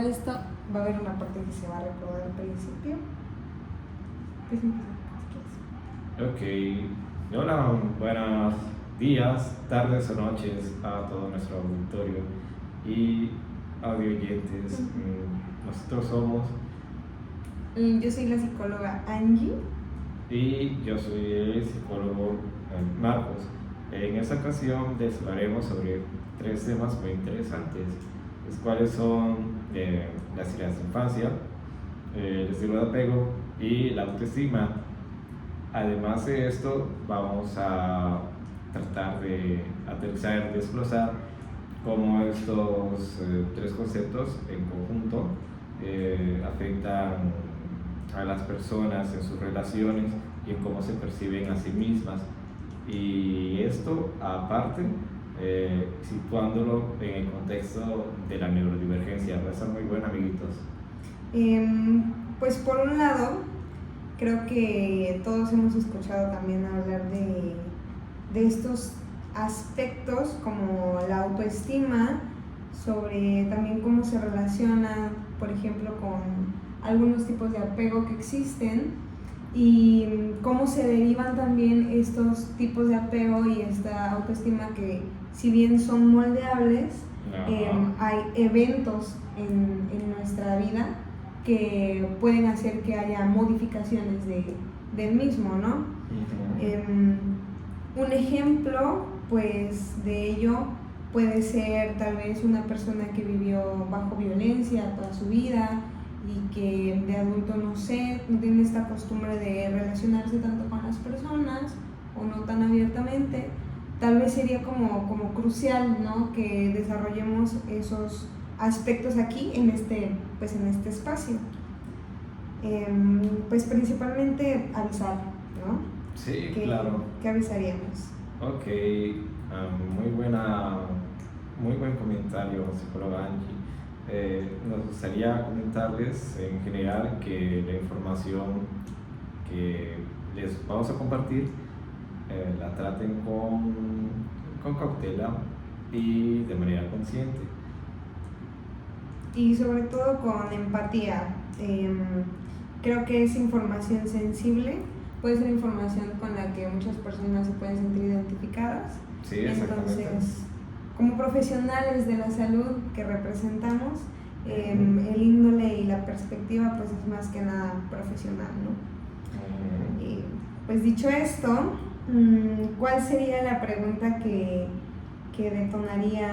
Esto va a haber una parte que se va a recordar al principio. Pues Ok, hola, buenos días, tardes o noches a todo nuestro auditorio y audio oyentes. Nosotros somos yo soy la psicóloga Angie. y yo soy el psicólogo Marcos. En esta ocasión les hablaremos sobre 3 temas muy interesantes, los cuales son las heridas de infancia, el estilo de apego y la autoestima. Además de esto, vamos a tratar de aterrizar, desglosar cómo estos 3 conceptos en conjunto afectan a las personas en sus relaciones y en cómo se perciben a sí mismas. Y esto aparte, situándolo en el contexto de la neurodivergencia. Va a estar muy bueno, amiguitos. Pues por un lado, creo que todos hemos escuchado también hablar de estos aspectos como la autoestima, sobre también cómo se relaciona, por ejemplo, con algunos tipos de apego que existen y cómo se derivan también estos tipos de apego y esta autoestima que, si bien son moldeables, hay eventos en nuestra vida que pueden hacer que haya modificaciones del mismo, ¿no? Un ejemplo, pues, de ello puede ser tal vez una persona que vivió bajo violencia toda su vida y que de adulto, no sé, no tiene esta costumbre de relacionarse tanto con las personas o no tan abiertamente. Tal vez sería como crucial, ¿no?, que desarrollemos esos aspectos aquí en este espacio. Pues principalmente avisar, ¿no? Sí, claro. ¿Qué avisaríamos? Ok, muy buen comentario, psicóloga Angie. Nos gustaría comentarles en general que la información que les vamos a compartir la traten con cautela y de manera consciente. Y sobre todo con empatía. Creo que es información sensible, puede ser información con la que muchas personas se pueden sentir identificadas. Sí, exactamente. Entonces, como profesionales de la salud que representamos, el índole y la perspectiva pues es más que nada profesional, ¿no? Y pues dicho esto, ¿cuál sería la pregunta que detonaría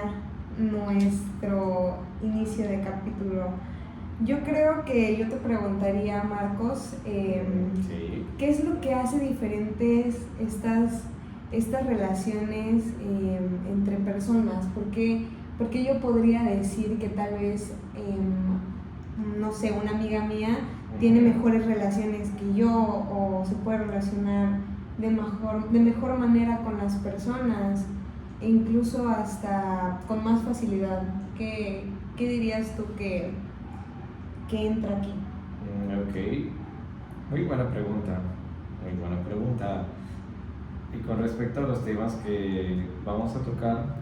nuestro inicio de capítulo? Yo creo que yo te preguntaría, Marcos, Sí. ¿qué es lo que hace diferentes estas relaciones entre personas? ¿Por qué yo podría decir que tal vez, no sé, una amiga mía tiene mejores relaciones que yo o se puede relacionar de mejor manera con las personas e incluso hasta con más facilidad? ¿Qué dirías tú que entra aquí? Ok, muy buena pregunta. Y con respecto a los temas que vamos a tocar,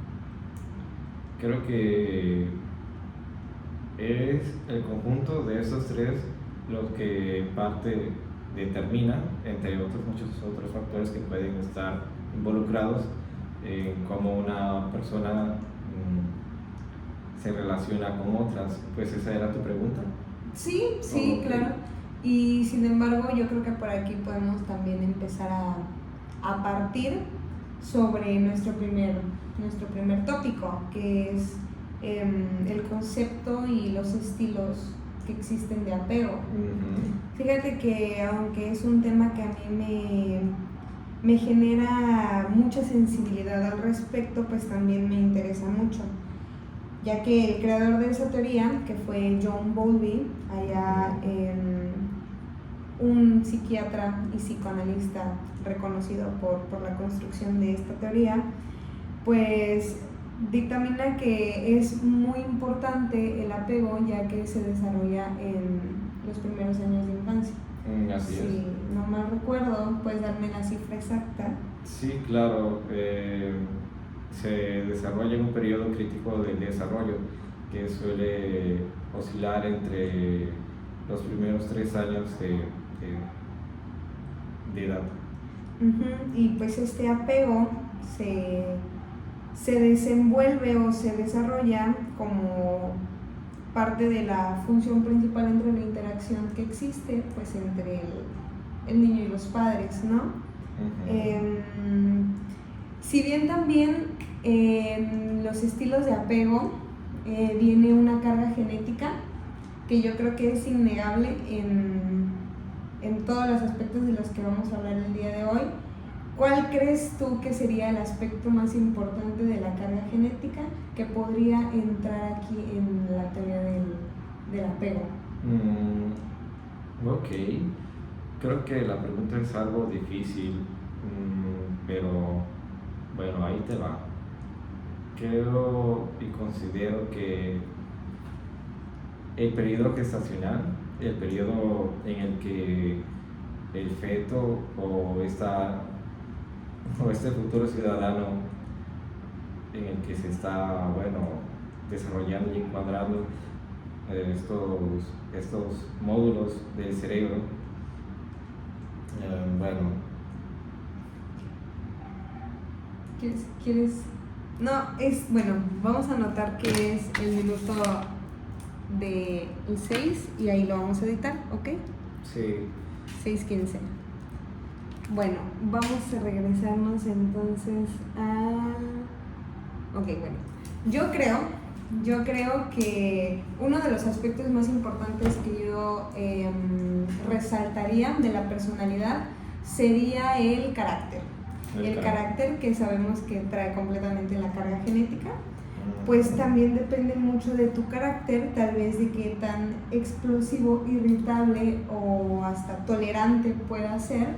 creo que es el conjunto de esos 3 los que en parte determinan, entre otros muchos otros factores que pueden estar involucrados en cómo una persona se relaciona con otras. Pues esa era tu pregunta. Sí, Okay. Claro. Y sin embargo, yo creo que por aquí podemos también empezar a partir sobre nuestro primer tópico, que es el concepto y los estilos que existen de apego. Fíjate que aunque es un tema que a mí me genera mucha sensibilidad al respecto, pues también me interesa mucho, ya que el creador de esa teoría, que fue John Bowlby, un psiquiatra y psicoanalista reconocido por la construcción de esta teoría, pues dictamina que es muy importante el apego, ya que se desarrolla en los primeros años de infancia. Así es. Si no mal recuerdo, ¿puedes darme la cifra exacta? Sí, claro. Se desarrolla en un periodo crítico del desarrollo. que suele oscilar entre los primeros 3 años de edad. Y pues este apego se desenvuelve o se desarrolla como parte de la función principal entre la interacción que existe pues entre el niño y los padres, ¿no? Si bien también en los estilos de apego viene una carga genética que yo creo que es innegable en todos los aspectos de los que vamos a hablar el día de hoy. ¿Cuál crees tú que sería el aspecto más importante de la carga genética que podría entrar aquí en la teoría del apego? Ok, creo que la pregunta es algo difícil, pero bueno, ahí te va. Creo y considero que el periodo gestacional, el periodo en el que el feto o este futuro ciudadano en el que se está, desarrollando y encuadrando estos módulos del cerebro, ¿Quieres? No, vamos a anotar que es el minuto del 6 y ahí lo vamos a editar, ¿ok? Sí. 6:15. Bueno, vamos a regresarnos entonces a... Ok, bueno. Yo creo que uno de los aspectos más importantes que yo resaltaría de la personalidad sería el carácter. El carácter que sabemos que trae completamente la carga genética, pues también depende mucho de tu carácter, tal vez de qué tan explosivo, irritable o hasta tolerante pueda ser.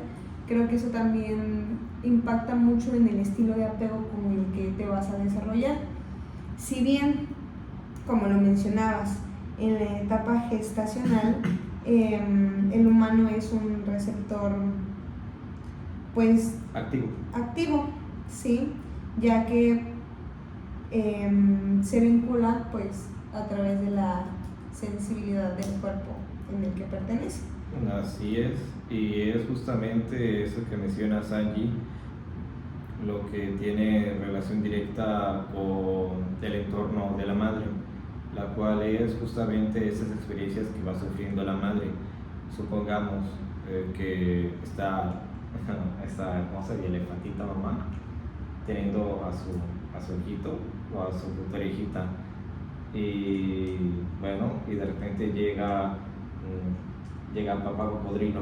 Creo que eso también impacta mucho en el estilo de apego con el que te vas a desarrollar. Si bien, como lo mencionabas, en la etapa gestacional el humano es un receptor pues activo, sí, ya que se vincula pues a través de la sensibilidad del cuerpo en el que pertenece. Así es, y es justamente eso que menciona Angie, lo que tiene relación directa con el entorno de la madre, la cual es justamente esas experiencias que va sufriendo la madre. Supongamos que está hermosa y elefantita mamá teniendo a su hijito o a su futura hijita, y de repente llega papá cocodrilo,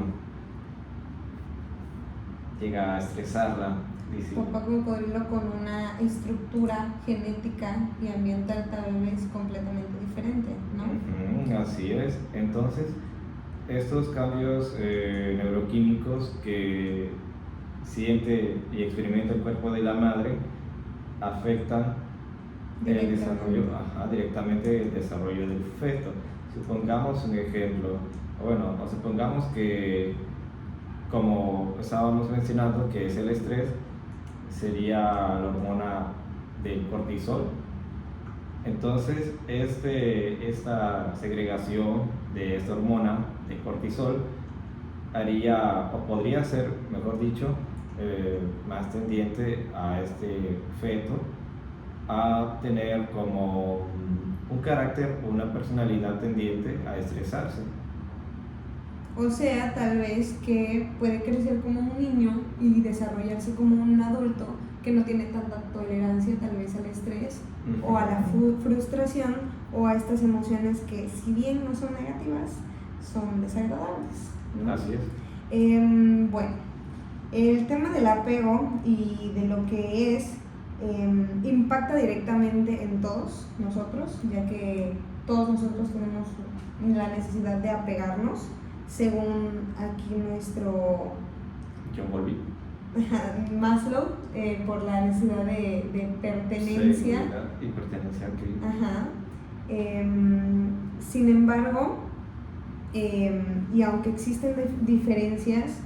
llega a estresarla. Papá cocodrilo con una estructura genética y ambiental tal vez completamente diferente, ¿no? Así es. Entonces, estos cambios neuroquímicos que siente y experimenta el cuerpo de la madre afectan directamente el desarrollo del feto. Supongamos un ejemplo, supongamos que, como estábamos mencionando, que es el estrés, sería la hormona del cortisol. Entonces, esta segregación de esta hormona de cortisol podría ser, mejor dicho, más tendiente a este feto a tener como un carácter, una personalidad tendiente a estresarse. O sea, tal vez que puede crecer como un niño y desarrollarse como un adulto que no tiene tanta tolerancia tal vez al estrés o a la frustración o a estas emociones que, si bien no son negativas, son desagradables, ¿no? Así es. El tema del apego y de lo que es impacta directamente en todos nosotros, ya que todos nosotros tenemos la necesidad de apegarnos, según aquí nuestro John Bowlby, Maslow, por la necesidad de pertenencia. Seguridad y pertenencia, sin embargo, y aunque existen diferencias,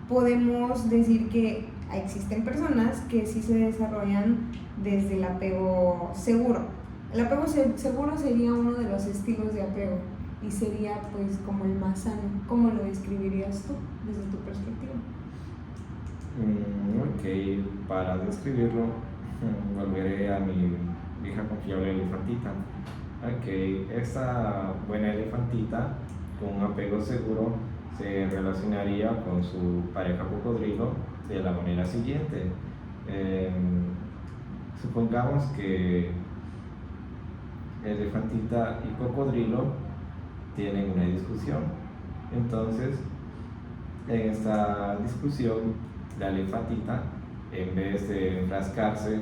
podemos decir que existen personas que sí se desarrollan desde el apego seguro. El apego seguro sería uno de los estilos de apego y sería pues como el más sano. ¿Cómo lo describirías tú desde tu perspectiva? Ok, para describirlo, volveré a mi vieja confiable elefantita. Ok, esta buena elefantita con un apego seguro se relacionaría con su pareja cocodrilo de la manera siguiente. Supongamos que elefantita y cocodrilo tienen una discusión. Entonces, en esta discusión, la elefantita, en vez de enfrascarse,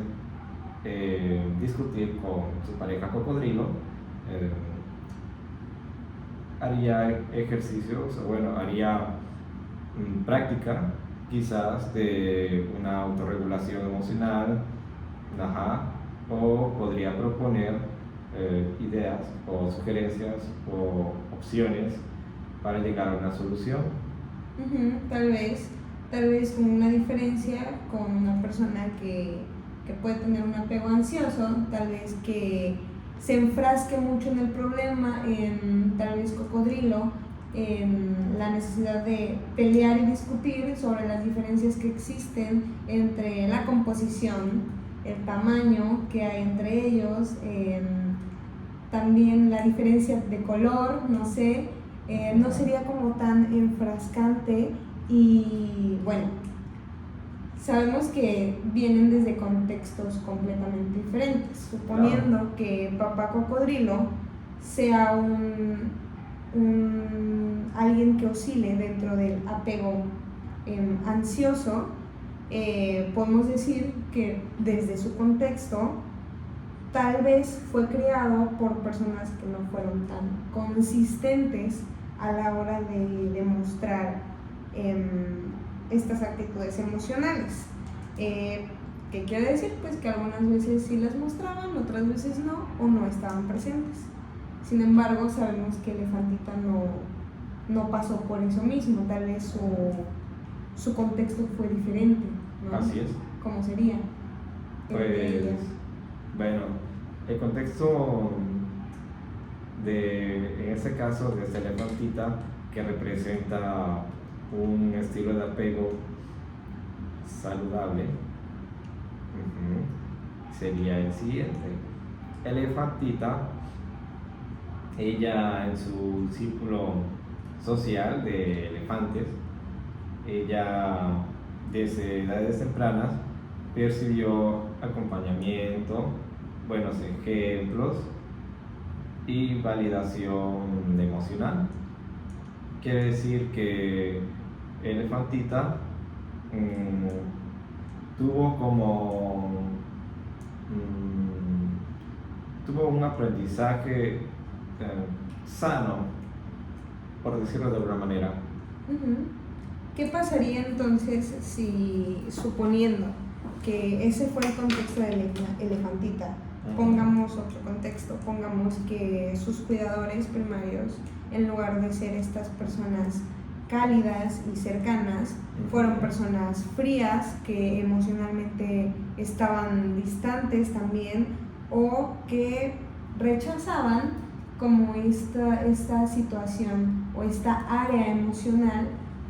discutir con su pareja cocodrilo, haría ejercicios, o bueno, haría práctica quizás de una autorregulación emocional, o podría proponer ideas o sugerencias o opciones para llegar a una solución. Tal vez con una diferencia con una persona que puede tener un apego ansioso, tal vez que se enfrasque mucho en el problema, en tal vez cocodrilo, en la necesidad de pelear y discutir sobre las diferencias que existen entre la composición, el tamaño que hay entre ellos, también la diferencia de color, no sé, no sería como tan enfrascante y bueno, sabemos que vienen desde contextos completamente diferentes, suponiendo Claro. que papá cocodrilo sea alguien que oscile dentro del apego ansioso, podemos decir que desde su contexto tal vez fue criado por personas que no fueron tan consistentes a la hora de demostrar estas actitudes emocionales. ¿Qué quiere decir? Pues que algunas veces sí las mostraban, otras veces no, o no estaban presentes. Sin embargo, sabemos que Elefantita no pasó por eso mismo, tal vez su contexto fue diferente, ¿no? Así es. ¿Cómo sería? Pues, bueno, el contexto en este caso, de esta elefantita que representa un estilo de apego saludable, sería el siguiente. Elefantita, ella en su círculo social de elefantes, ella desde edades tempranas percibió acompañamiento, buenos ejemplos y validación emocional. Quiere decir que Elefantita tuvo un aprendizaje sano, por decirlo de alguna manera. ¿Qué pasaría entonces si, suponiendo que ese fue el contexto de Elefantita, pongamos otro contexto, pongamos que sus cuidadores primarios, en lugar de ser estas personas cálidas y cercanas, fueron personas frías que emocionalmente estaban distantes también, o que rechazaban como esta situación o esta área emocional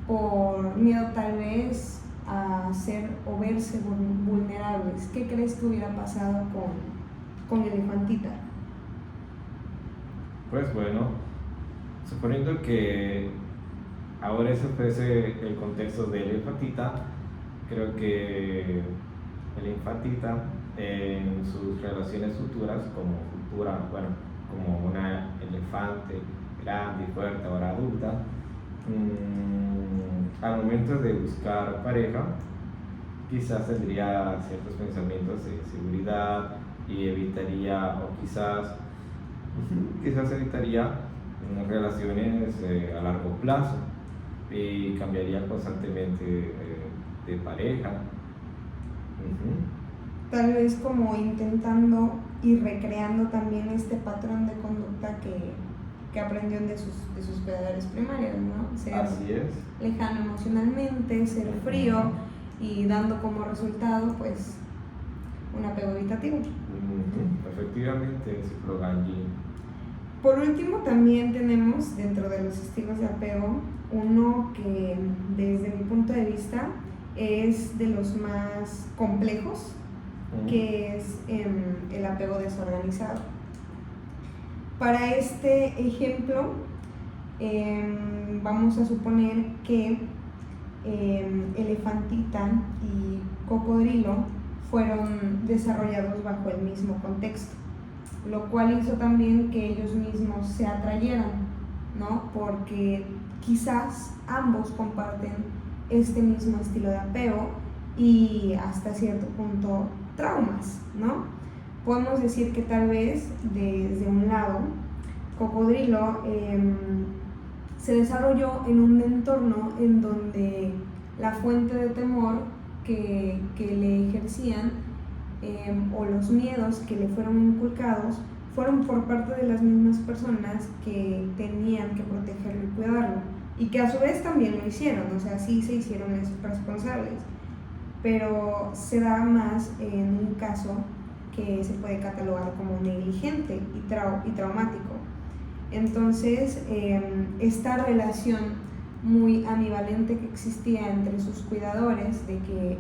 por miedo tal vez a ser o verse vulnerables? ¿Qué crees que hubiera pasado con Elefantita? Pues bueno, suponiendo que ahora ese fuese el contexto de Elefantita, creo que Elefantita en sus relaciones futuras, como una elefante grande y fuerte, ahora adulta, al momento de buscar pareja, quizás tendría ciertos pensamientos de seguridad y evitaría, o quizás evitaría relaciones a largo plazo y cambiaría constantemente de pareja. Tal vez como intentando y recreando también este patrón de conducta que aprendió de sus cuidadores primarios, ¿no? Ser Así es. lejano emocionalmente, ser frío y dando como resultado pues un apego evitativo. Efectivamente, psicóloga Angie. Por último, también tenemos dentro de los estilos de apego uno que desde mi punto de vista es de los más complejos, que es el apego desorganizado. Para este ejemplo, vamos a suponer que Elefantita y Cocodrilo fueron desarrollados bajo el mismo contexto, lo cual hizo también que ellos mismos se atrayeran, ¿no? Porque quizás ambos comparten este mismo estilo de apego y hasta cierto punto traumas, ¿no? Podemos decir que tal vez desde un lado, Cocodrilo se desarrolló en un entorno en donde la fuente de temor que le ejercían o los miedos que le fueron inculcados fueron por parte de las mismas personas que tenían que protegerlo y cuidarlo, y que a su vez también lo hicieron, o sea, sí se hicieron responsables, pero se da más en un caso que se puede catalogar como negligente y traumático. Entonces, esta relación muy ambivalente que existía entre sus cuidadores, de que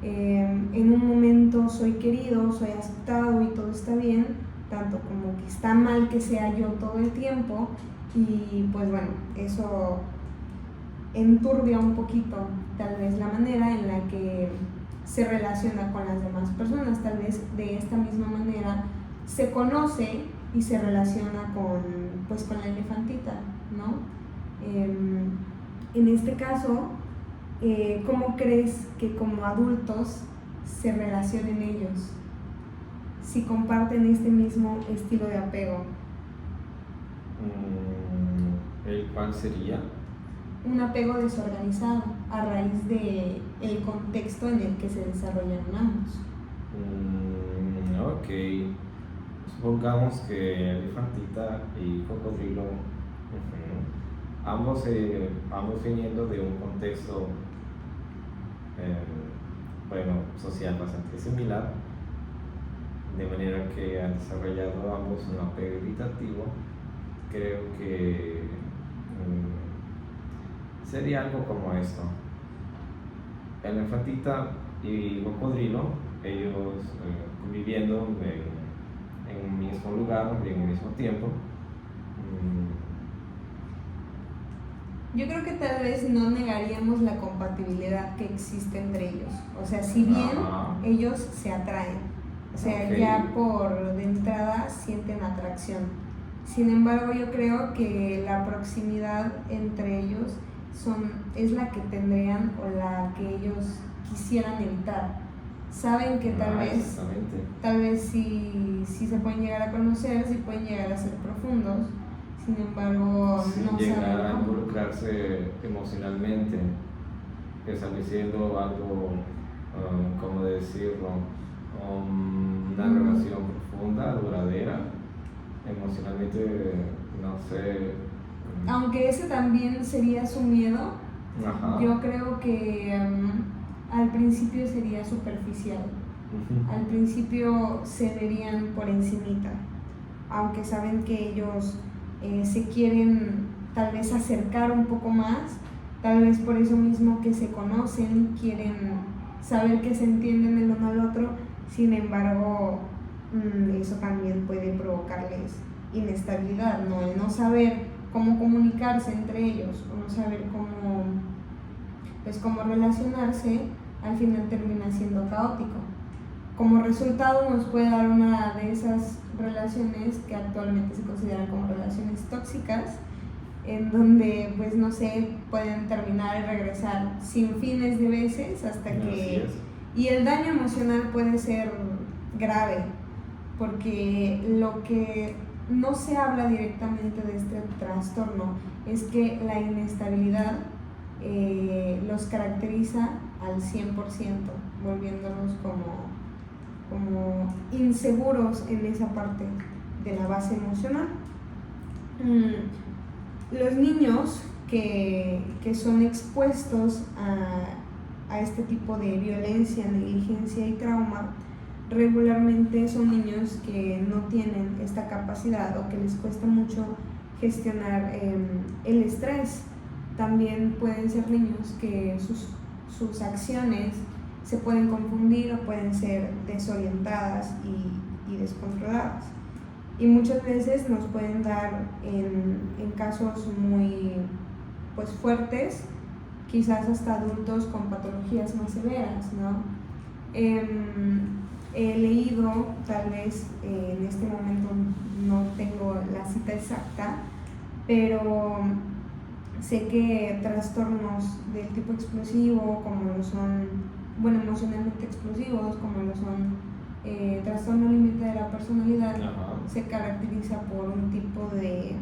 en un momento soy querido, soy aceptado y todo está bien, tanto como que está mal que sea yo todo el tiempo, y pues bueno, eso enturbia un poquito tal vez la manera en la que se relaciona con las demás personas. Tal vez de esta misma manera se conoce y se relaciona con la elefantita, ¿no? En este caso, ¿cómo crees que como adultos se relacionen ellos si comparten este mismo estilo de apego? ¿El cuál sería? Un apego desorganizado a raíz de el contexto en el que se desarrollaron ambos. Ok, supongamos que Elefantita y Cocodrilo, ambos viniendo de un contexto social bastante similar, de manera que han desarrollado ambos un apego evitativo. Creo que sería algo como esto: Elefantita y Cocodrilo, ellos viviendo en un mismo lugar y en un mismo tiempo. Yo creo que tal vez no negaríamos la compatibilidad que existe entre ellos. O sea, si bien ellos se atraen, o sea, ya por de entrada sienten atracción. Sin embargo, yo creo que la proximidad entre ellos es la que tendrían o la que ellos quisieran evitar. Saben que tal vez si se pueden llegar a conocer, si pueden llegar a ser profundos. Sin embargo, no llegar a involucrarse emocionalmente, estableciendo algo, ¿cómo decirlo? Una relación profunda, duradera, emocionalmente, no sé. Aunque ese también sería su miedo, yo creo que al principio sería superficial. Al principio se verían por encimita, aunque saben que ellos se quieren tal vez acercar un poco más, tal vez por eso mismo que se conocen, quieren saber que se entienden el uno al otro. Sin embargo, eso también puede provocarles inestabilidad, ¿no? El no saber cómo comunicarse entre ellos o no saber cómo relacionarse, al final termina siendo caótico. Como resultado nos puede dar una de esas relaciones que actualmente se consideran como relaciones tóxicas, en donde pues no sé, pueden terminar y regresar sin fines de veces hasta que... Y el daño emocional puede ser grave, porque lo que no se habla directamente de este trastorno es que la inestabilidad los caracteriza al 100%, volviéndolos como inseguros en esa parte de la base emocional. Los niños que son expuestos a este tipo de violencia, negligencia y trauma regularmente son niños que no tienen esta capacidad o que les cuesta mucho gestionar el estrés. También pueden ser niños que sus acciones se pueden confundir o pueden ser desorientadas y descontroladas. Y muchas veces nos pueden dar en casos muy pues, fuertes, quizás hasta adultos con patologías más severas, ¿no? He leído, tal vez en este momento no tengo la cita exacta, pero sé que trastornos del tipo explosivo, como lo son, bueno, emocionalmente explosivos, como lo son trastorno límite de la personalidad, se caracteriza por un tipo de,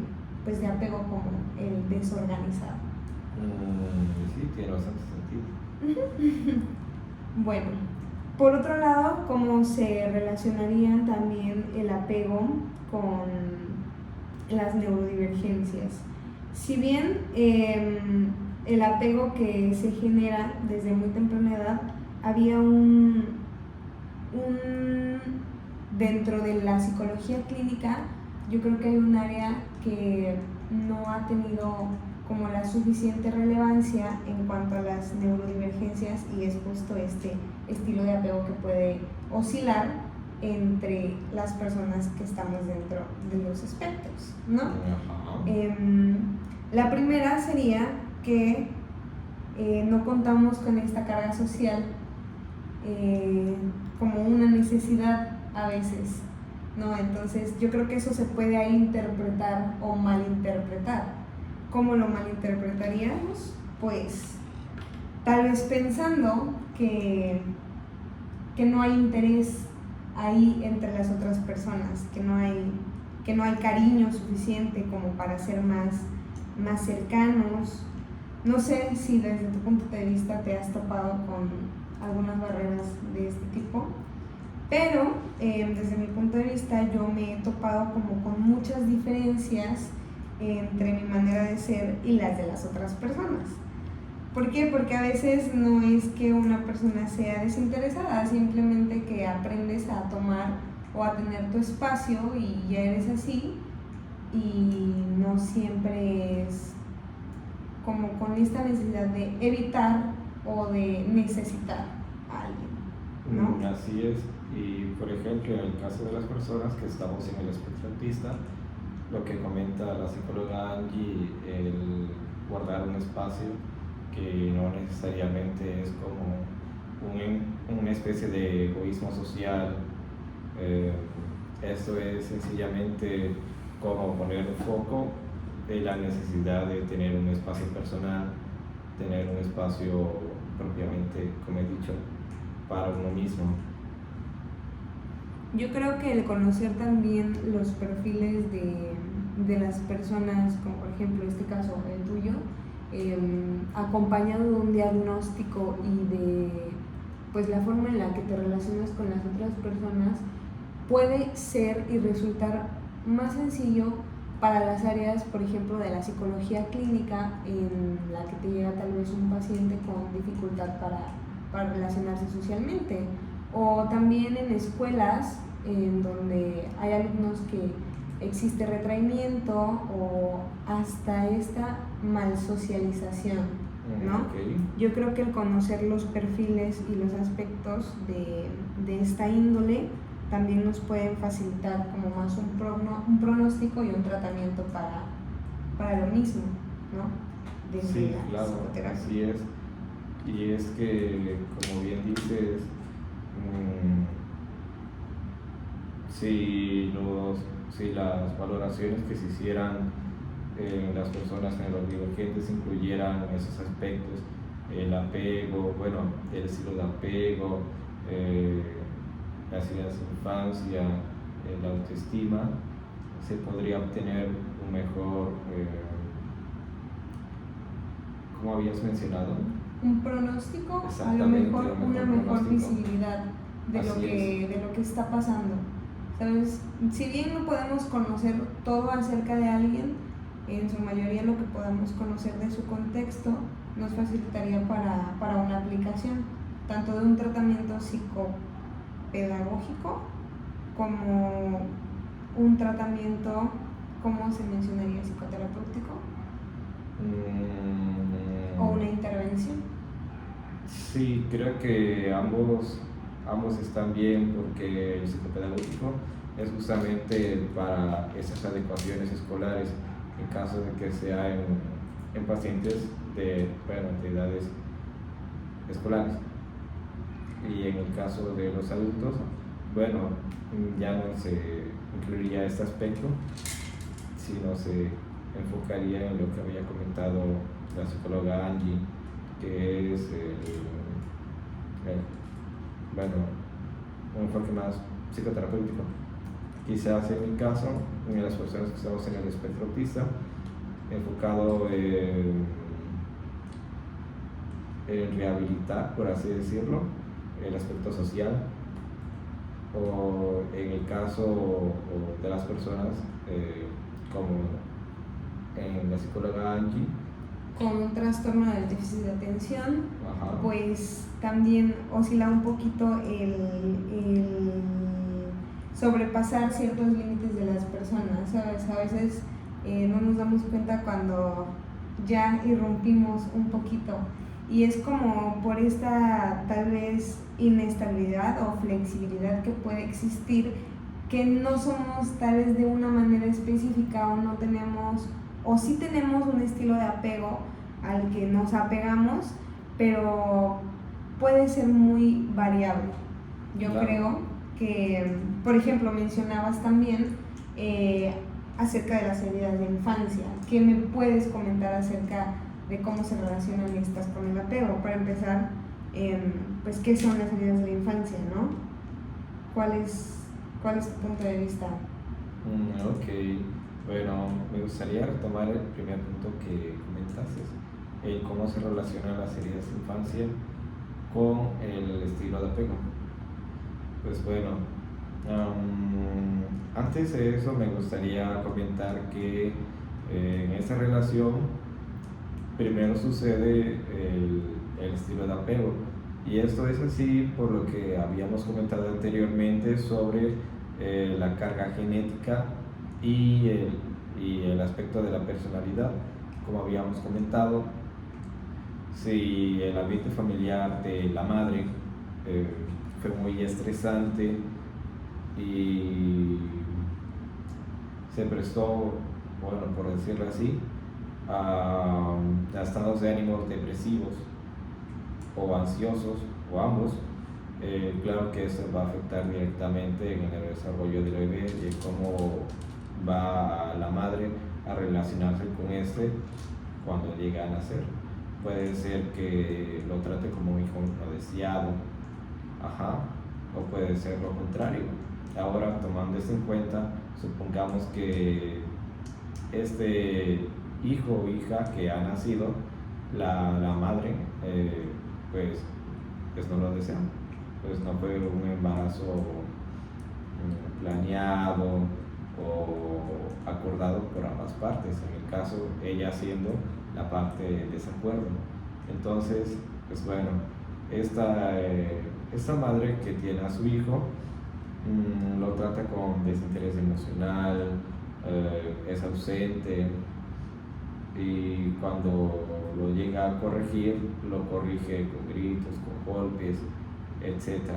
pues, de apego como el desorganizado. Sí, tiene bastante sentido. Bueno, por otro lado, ¿cómo se relacionarían también el apego con las neurodivergencias? Si bien el apego que se genera desde muy temprana edad, había dentro de la psicología clínica, yo creo que hay un área que no ha tenido como la suficiente relevancia en cuanto a las neurodivergencias, y es justo este estilo de apego que puede oscilar entre las personas que estamos dentro de los espectros, ¿no? La primera sería que no contamos con esta carga social como una necesidad a veces, ¿no? Entonces yo creo que eso se puede ahí interpretar o malinterpretar. ¿Cómo lo malinterpretaríamos? Pues tal vez pensando que no hay interés ahí entre las otras personas, que no hay cariño suficiente como para ser más cercanos. No sé si desde tu punto de vista te has topado con algunas barreras de este tipo, pero desde mi punto de vista yo me he topado como con muchas diferencias entre mi manera de ser y las de las otras personas. ¿Por qué? Porque a veces no es que una persona sea desinteresada, simplemente que aprendes a tomar o a tener tu espacio y ya eres así, y no siempre es como con esta necesidad de evitar o de necesitar a alguien, ¿no? Así es. Y por ejemplo, en el caso de las personas que estamos en el espectro autista, lo que comenta la psicóloga Angie, el guardar un espacio que no necesariamente es como una especie de egoísmo social. Esto es sencillamente como poner un foco de la necesidad de tener un espacio personal, tener un espacio propiamente, como he dicho, para uno mismo. Yo creo que el conocer también los perfiles de las personas, como por ejemplo este caso, el tuyo, acompañado de un diagnóstico y de pues la forma en la que te relacionas con las otras personas, puede ser y resultar más sencillo para las áreas, por ejemplo, de la psicología clínica, en la que te llega tal vez un paciente con dificultad para relacionarse socialmente, o también en escuelas en donde hay alumnos que existe retraimiento o hasta esta malsocialización, ¿no? Okay. Yo creo que el conocer los perfiles y los aspectos de esta índole también nos pueden facilitar como más un pronóstico y un tratamiento para lo mismo, ¿no? Desde sí, la claro, psicoterapia. así es. Y es que, como bien dices, si las valoraciones que se hicieran en las personas neurodivergentes incluyeran esos aspectos, el apego, bueno, el estilo de apego, las ideas de infancia, la autoestima, se podría obtener un mejor, ¿cómo habías mencionado? Un pronóstico, a lo mejor una mejor visibilidad de lo que está pasando. ¿Sabes? Si bien no podemos conocer todo acerca de alguien, en su mayoría lo que podamos conocer de su contexto nos facilitaría para una aplicación, tanto de un tratamiento psicopedagógico como un tratamiento, ¿cómo se mencionaría? ¿Psicoterapéutico? ¿O una intervención? Sí, creo que ambos están bien, porque el psicopedagógico es justamente para esas adecuaciones escolares en caso de que sea en pacientes de edades escolares. Y en el caso de los adultos, bueno, ya no se incluiría este aspecto, sino se enfocaría en lo que había comentado la psicóloga Angie, que es un enfoque más psicoterapéutico. Quizás en mi caso, en las personas que estamos en el espectro autista, enfocado en rehabilitar, por así decirlo, el aspecto social, o en el caso de las personas como en la psicóloga Angie, con un trastorno del déficit de atención. Ajá. Pues también oscila un poquito el sobrepasar ciertos límites de las personas, ¿sabes? A veces no nos damos cuenta cuando ya irrumpimos un poquito, y es como por esta tal vez inestabilidad o flexibilidad que puede existir, que no somos tal vez de una manera específica, o no tenemos, o sí tenemos un estilo de apego al que nos apegamos, pero puede ser muy variable. Yo Claro. creo que, por ejemplo, mencionabas también acerca de las heridas de infancia. ¿Qué me puedes comentar acerca de cómo se relacionan estas con el apego? Para empezar, pues, ¿qué son las heridas de la infancia, no? ¿Cuál es tu punto de vista? Ok, bueno, me gustaría retomar el primer punto que comentaste, cómo se relacionan las heridas de infancia con el estilo de apego. Pues bueno, antes de eso me gustaría comentar que en esta relación primero sucede el estilo de apego, y esto es así por lo que habíamos comentado anteriormente sobre la carga genética y el aspecto de la personalidad. Como habíamos comentado, si el ambiente familiar de la madre fue muy estresante y se prestó, bueno, por decirlo así, a estados de ánimos depresivos o ansiosos, o ambos, claro que eso va a afectar directamente en el desarrollo del bebé y en cómo va la madre a relacionarse con este cuando llega a nacer. Puede ser que lo trate como un hijo no deseado, o puede ser lo contrario. Ahora, tomando esto en cuenta, supongamos que este hijo o hija que ha nacido, la madre pues no lo desea, pues no fue un embarazo planeado o acordado por ambas partes, en el caso ella siendo la parte de desacuerdo. Entonces, pues bueno, esta madre que tiene a su hijo lo trata con desinterés emocional, es ausente, y cuando lo llega a corregir, lo corrige con gritos, con golpes, etc.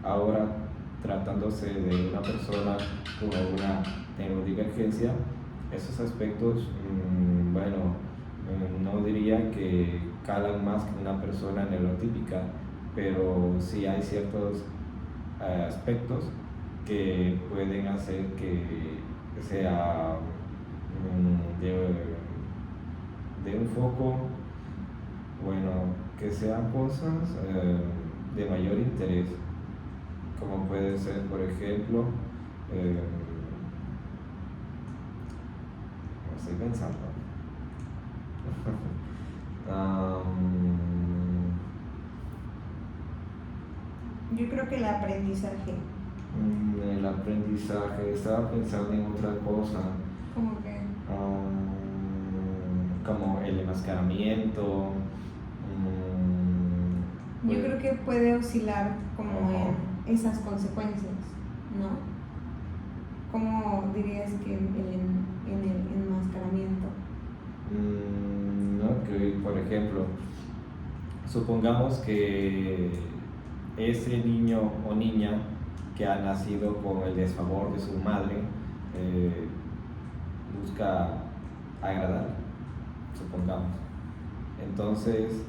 Ahora, tratándose de una persona con alguna neurodivergencia, esos aspectos, no diría que calan más que una persona neurotípica, pero sí hay ciertos aspectos que pueden hacer que sea de un foco, que sean cosas de mayor interés, como puede ser, por ejemplo, estoy pensando. Yo creo que el aprendizaje. El aprendizaje, estaba pensando en otra cosa. ¿Cómo que? Como el enmascaramiento. Yo creo que puede oscilar como esas consecuencias, ¿no? ¿Cómo dirías que en el enmascaramiento? No, que por ejemplo, supongamos que ese niño o niña que ha nacido con el desfavor de su madre busca agradar, supongamos. Entonces,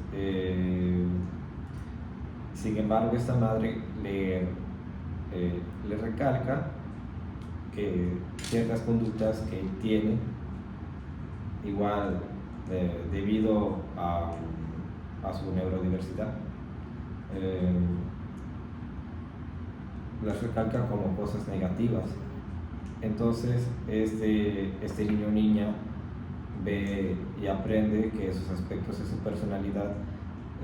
sin embargo, esta madre le recalca que ciertas conductas que tiene, igual debido a su neurodiversidad, las recalca como cosas negativas. Entonces este niño o niña ve y aprende que esos aspectos de su personalidad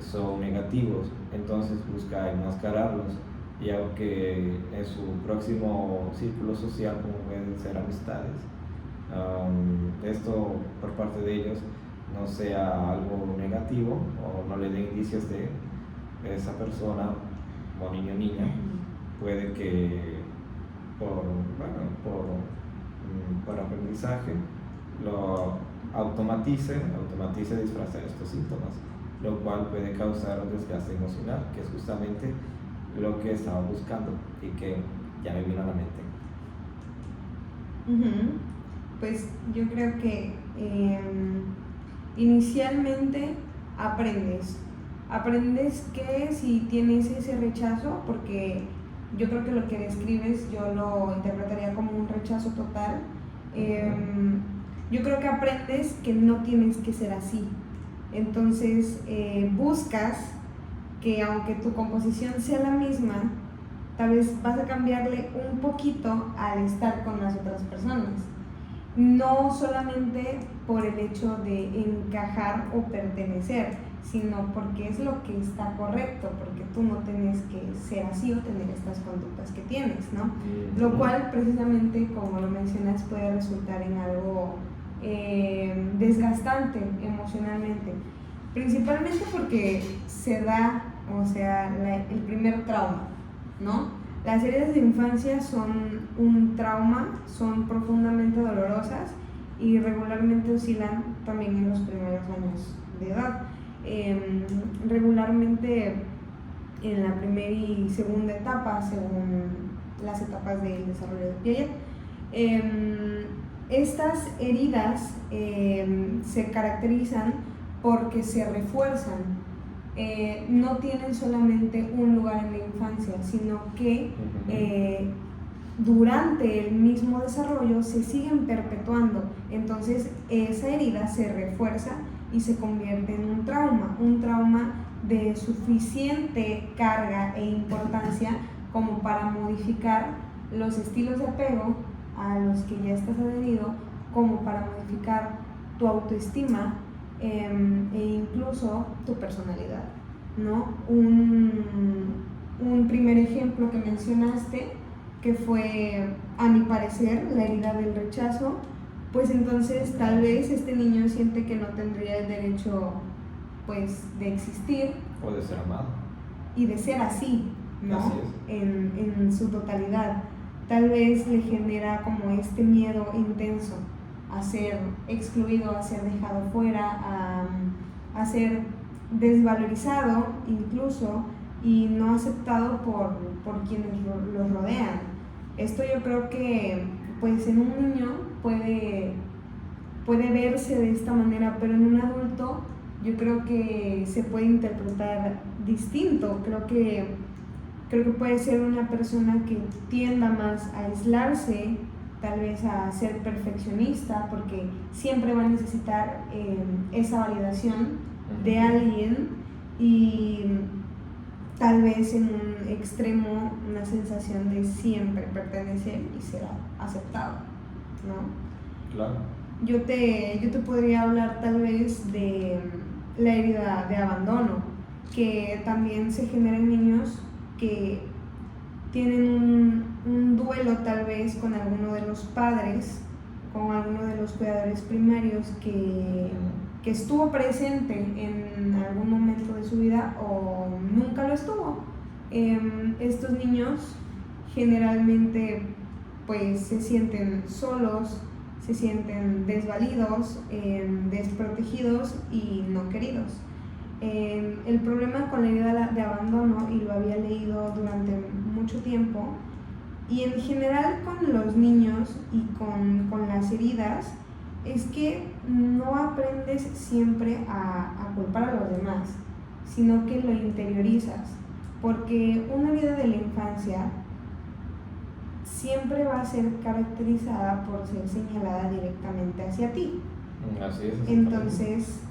son negativos, entonces busca enmascararlos, y aunque en su próximo círculo social, como pueden ser amistades, esto por parte de ellos no sea algo negativo o no le dé indicios de esa persona o niño o niña, puede que por aprendizaje lo automatice disfrazar estos síntomas, lo cual puede causar un desgaste emocional, que es justamente lo que estaba buscando y que ya me vino a la mente. Pues yo creo que inicialmente aprendes que si tienes ese rechazo, porque yo creo que lo que describes yo lo interpretaría como un rechazo total. Yo creo que aprendes que no tienes que ser así, entonces buscas que aunque tu composición sea la misma, tal vez vas a cambiarle un poquito al estar con las otras personas, no solamente por el hecho de encajar o pertenecer, sino porque es lo que está correcto, porque tú no tienes que ser así o tener estas conductas que tienes, ¿no? Lo cual precisamente, como lo mencionas, puede resultar en algo desgastante emocionalmente, principalmente porque se da, o sea, el primer trauma, ¿no? Las heridas de infancia son un trauma, son profundamente dolorosas y regularmente oscilan también en los primeros años de edad. Regularmente en la primera y segunda etapa, según las etapas del desarrollo de Piaget. Estas heridas se caracterizan porque se refuerzan. No tienen solamente un lugar en la infancia, sino que durante el mismo desarrollo se siguen perpetuando. Entonces esa herida se refuerza y se convierte en un trauma de suficiente carga e importancia como para modificar los estilos de apego a los que ya estás adherido, como para modificar tu autoestima e incluso tu personalidad, ¿no? Un primer ejemplo que mencionaste, que fue, a mi parecer, la herida del rechazo, pues entonces tal vez este niño siente que no tendría el derecho, pues, de existir o de ser amado y de ser así, ¿no? Así es. En su totalidad. Tal vez le genera como este miedo intenso a ser excluido, a ser dejado fuera, a ser desvalorizado incluso, y no aceptado por quienes los rodean. Esto yo creo que pues en un niño puede verse de esta manera, pero en un adulto yo creo que se puede interpretar distinto. Creo que puede ser una persona que tienda más a aislarse, tal vez a ser perfeccionista, porque siempre va a necesitar esa validación de alguien, y tal vez en un extremo una sensación de siempre pertenecer y ser aceptado, ¿no? Claro. Yo te podría hablar tal vez de la herida de abandono, que también se genera en niños que tienen un duelo tal vez con alguno de los padres, con alguno de los cuidadores primarios que estuvo presente en algún momento de su vida o nunca lo estuvo, Estos niños generalmente pues se sienten solos, se sienten desvalidos, desprotegidos y no queridos. El problema con la herida de abandono, y lo había leído durante mucho tiempo, y en general con los niños y con las heridas, es que no aprendes siempre a culpar a los demás, sino que lo interiorizas, porque una herida de la infancia siempre va a ser caracterizada por ser señalada directamente hacia ti. Así es. Entonces,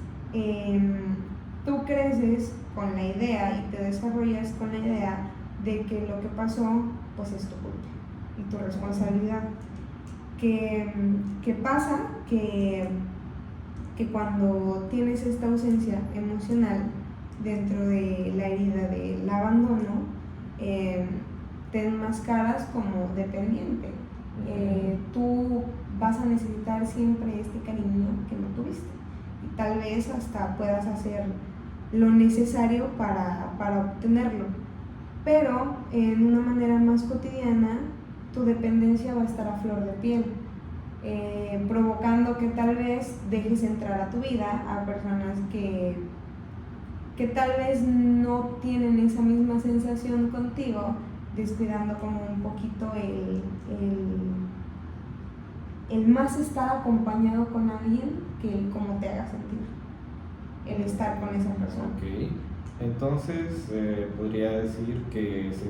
tú creces con la idea y te desarrollas con la idea de que lo que pasó pues es tu culpa y tu responsabilidad. ¿Qué pasa? Que cuando tienes esta ausencia emocional dentro de la herida del abandono, te enmascaras como dependiente. Tú vas a necesitar siempre este cariño que no tuviste, y tal vez hasta puedas hacer lo necesario para obtenerlo, pero en una manera más cotidiana tu dependencia va a estar a flor de piel, provocando que tal vez dejes entrar a tu vida a personas que tal vez no tienen esa misma sensación contigo, descuidando como un poquito el más estar acompañado con alguien que el cómo te haga sentir, el estar con esa persona. Ok, entonces podría decir que se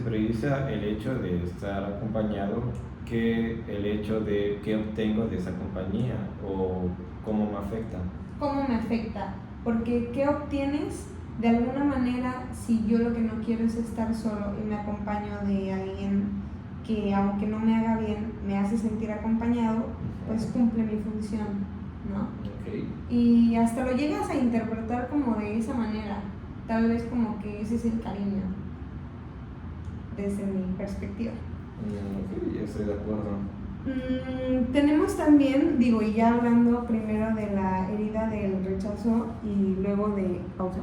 prioriza el hecho de estar acompañado que el hecho de qué obtengo de esa compañía o cómo me afecta. ¿Cómo me afecta? Porque ¿qué obtienes? De alguna manera, si yo lo que no quiero es estar solo y me acompaño de alguien que, aunque no me haga bien, me hace sentir acompañado, pues cumple mi función, ¿no? Okay. Y hasta lo llegas a interpretar como de esa manera, tal vez como que ese es el cariño, desde mi perspectiva. Ok, estoy de acuerdo. Tenemos también, y ya hablando primero de la herida del rechazo y luego de pausa.